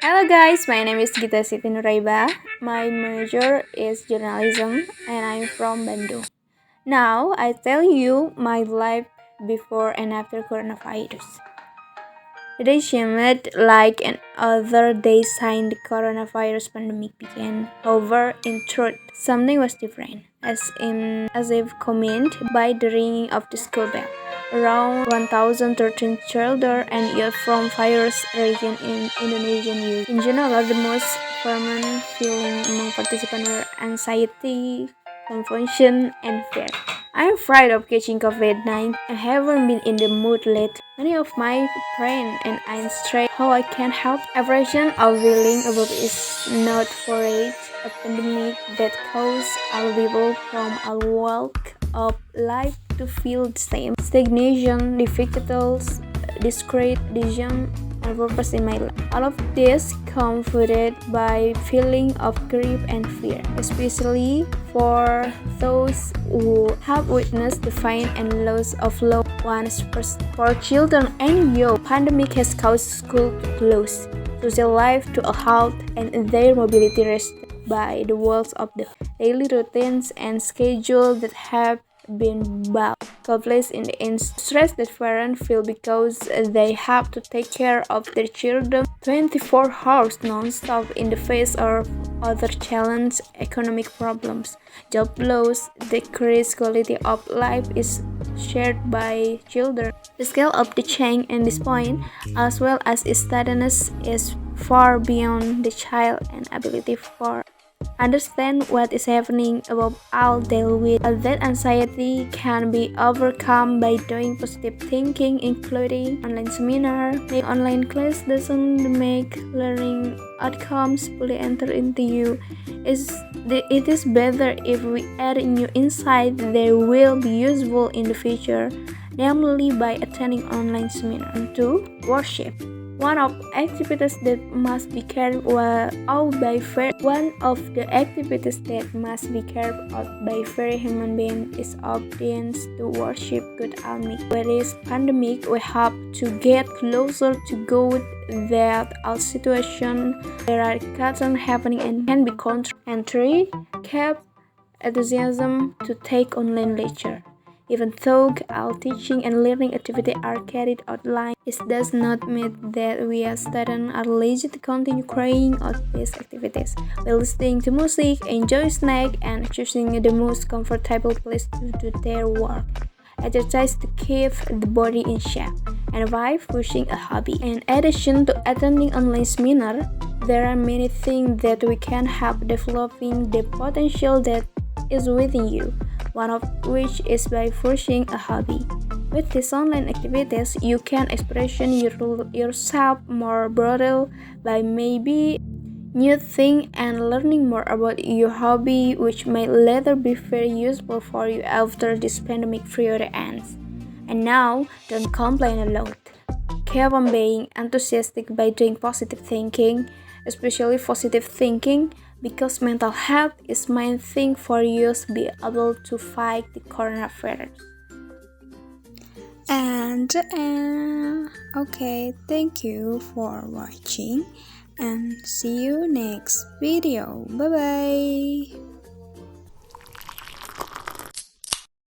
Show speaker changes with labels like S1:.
S1: Hello guys, my name is Gita Siti Nuraibah. My major is journalism and I'm from Bandung. Now I tell you my life before and after coronavirus. Today seemed like an other day since the coronavirus pandemic began. However, in truth, something was different, as if comment by the ringing of the school bell. Around 1,013 children and youth from various regions in Indonesian youth. In general, the most common feeling among participants were anxiety, confusion, and fear. I'm afraid of catching COVID-19 and haven't been in the mood lately. Many of my friends and I straight how I can help. A version of feeling above is not for it. A pandemic that caused all people from all walk of life to feel the same. Stagnation, difficulties, discouragement, and purpose in my life. All of this comforted by feeling of grief and fear, especially for those who have witnessed the pain and loss of loved ones. For children and youth, pandemic has caused school to close, social life to a halt, and their mobility restricted by the walls of the daily routines and schedule that have been placed in the stress that parents feel because they have to take care of their children 24 hours non-stop in the face of other challenges, economic problems, job loss, decreased quality of life is shared by children. The scale of the change at this point, as well as its steadiness, is far beyond the child and ability for understand what is happening above all deal with. That anxiety can be overcome by doing positive thinking, including online seminar. Make online class doesn't make learning outcomes fully enter into you. It is better if we add new insight that will be useful in the future, namely by attending online seminar. 2. Worship. One of the activities that must be carried out by every human being is obedience to worship God Almighty. With this pandemic, we have to get closer to God that all situations there are cuts happening and can be controlled. And 3. Keep enthusiasm to take online lecture. Even though all teaching and learning activities are carried out online, it does not mean that we as students are lazy to continue carrying out these activities. While listening to music, enjoy snack, and choosing the most comfortable place to do their work. Exercise to keep the body in shape. And 5. Pushing a hobby. In addition to attending online seminar, there are many things that we can help developing the potential that is within you. One of which is by pursuing a hobby. With these online activities, you can express yourself more broadly by maybe new things and learning more about your hobby, which may later be very useful for you after this pandemic period ends. And now, don't complain alone. Keep on being enthusiastic by doing positive thinking, especially positive thinking, because mental health is main thing for you to be able to fight the coronavirus.
S2: And okay, thank you for watching and see you next video. Bye bye.